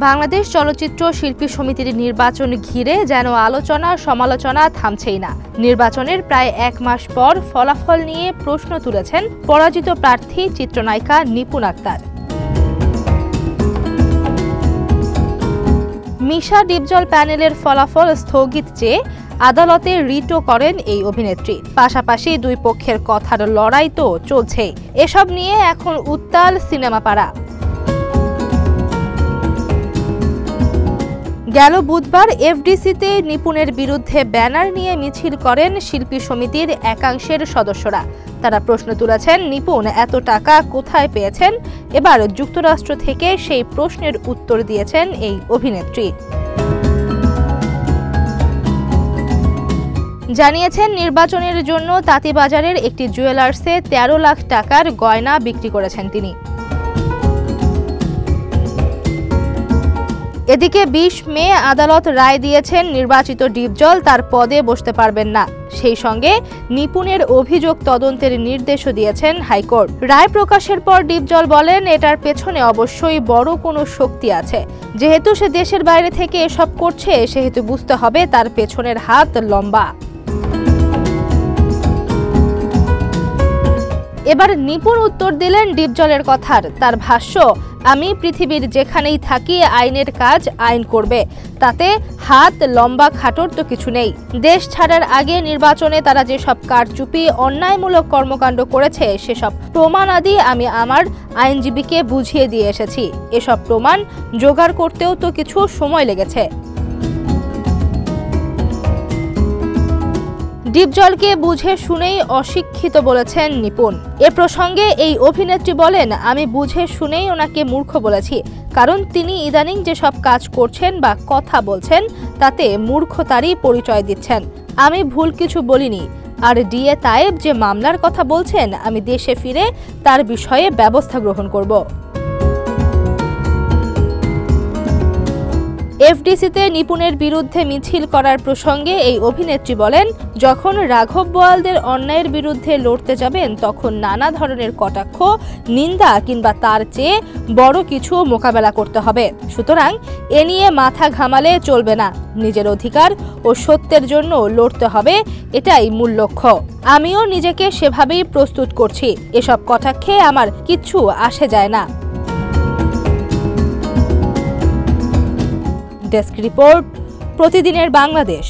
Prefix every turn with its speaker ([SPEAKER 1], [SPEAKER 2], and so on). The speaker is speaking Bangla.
[SPEAKER 1] বাংলাদেশ চলচ্চিত্র শিল্পী সমিতির নির্বাচন ঘিরে যেন আলোচনা সমালোচনা থামছেই না। নির্বাচনের প্রায় এক মাস পর ফলাফল নিয়ে প্রশ্ন তুলেছেন পরাজিত প্রার্থী চিত্রনায়িকা নিপুণ আক্তার। মিশা ডিপজল প্যানেলের ফলাফল স্থগিত চেয়ে আদালতে রিটও করেন এই অভিনেত্রী। পাশাপাশি দুই পক্ষের কথার লড়াই তো চলছেই। এসব নিয়ে এখন উত্তাল সিনেমা পাড়া। গেল বুধবার এফডিসিতে নিপুণের বিরুদ্ধে ব্যানার নিয়ে মিছিল করেন শিল্পী সমিতির একাংশের সদস্যরা। তারা প্রশ্ন তুলেছেন, নিপুণ এত টাকা কোথায় পেয়েছেন? এবার যুক্তরাষ্ট্র থেকে সেই প্রশ্নের উত্তর দিয়েছেন এই অভিনেত্রী। জানিয়েছেন, নির্বাচনের জন্য তাঁতীবাজারের একটি জুয়েলার্সে ১৩ লাখ টাকার গয়না বিক্রি করেছেন তিনি। এদিকে ২০ মে আদালত রায় দিয়েছেন নির্বাচিত ডিপজল তার পদে বসতে পারবেন না। সেই সঙ্গে নিপুণের অভিযোগ তদন্তের নির্দেশও দিয়েছেন হাইকোর্ট। রায় প্রকাশের পর ডিপজল বলেন, এটার পেছনে অবশ্যই বড় কোনো শক্তি আছে। যেহেতু সে দেশের বাইরে থেকে এসব করছে, সেহেতু বুঝতে হবে তার পেছনের হাত লম্বা। এবার নিপুণ উত্তর দিলেন ডিপজলের কথার। তার ভাষ্য, আমি পৃথিবীর যেখানেই থাকি আইনের কাজ আইন করবে, তাতে হাত লম্বা খাটোর তো কিছু নেই। দেশ ছাড়ার আগে নির্বাচনে তারা যেসব কারচুপি অন্যায়মূলক কর্মকাণ্ড করেছে সেসব প্রমাণাদি আমি আমার আইনজীবীকে বুঝিয়ে দিয়ে এসেছি। এসব প্রমাণ জোগাড় করতেও তো কিছু সময় লেগেছে। ডিপজলকে বুঝে শুনেই অশিক্ষিত বলেছেন নিপুণ। এ প্রসঙ্গে এই অভিনেত্রী বলেন, আমি বুঝে শুনেই ওনাকে মূর্খ বলেছি, কারণ তিনি ইদানিং যেসব কাজ করছেন বা কথা বলছেন তাতে মূর্খতারই পরিচয় দিচ্ছেন। আমি ভুল কিছু বলিনি। আর ডিএ তায়েব যে মামলার কথা বলছেন, আমি দেশে ফিরে তার বিষয়ে ব্যবস্থা গ্রহণ করব। এফডিসিতে নিপুণের বিরুদ্ধে মিছিল করার প্রসঙ্গে এই অভিনেত্রী বলেন, যখন রাঘব বোয়ালদের অন্যায়ের বিরুদ্ধে লড়তে যাবেন তখন নানা ধরনের কটাক্ষ, নিন্দা কিংবা তার চেয়ে বড় কিছু মোকাবেলা করতে হবে। সুতরাং এ নিয়ে মাথা ঘামালে চলবে না। নিজের অধিকার ও সত্যের জন্য লড়তে হবে, এটাই মূল লক্ষ্য। আমিও নিজেকে সেভাবেই প্রস্তুত করছি। এসব কটাক্ষে আমার কিচ্ছু আসে যায় না। ডেস্ক রিপোর্ট, প্রতিদিনের বাংলাদেশ।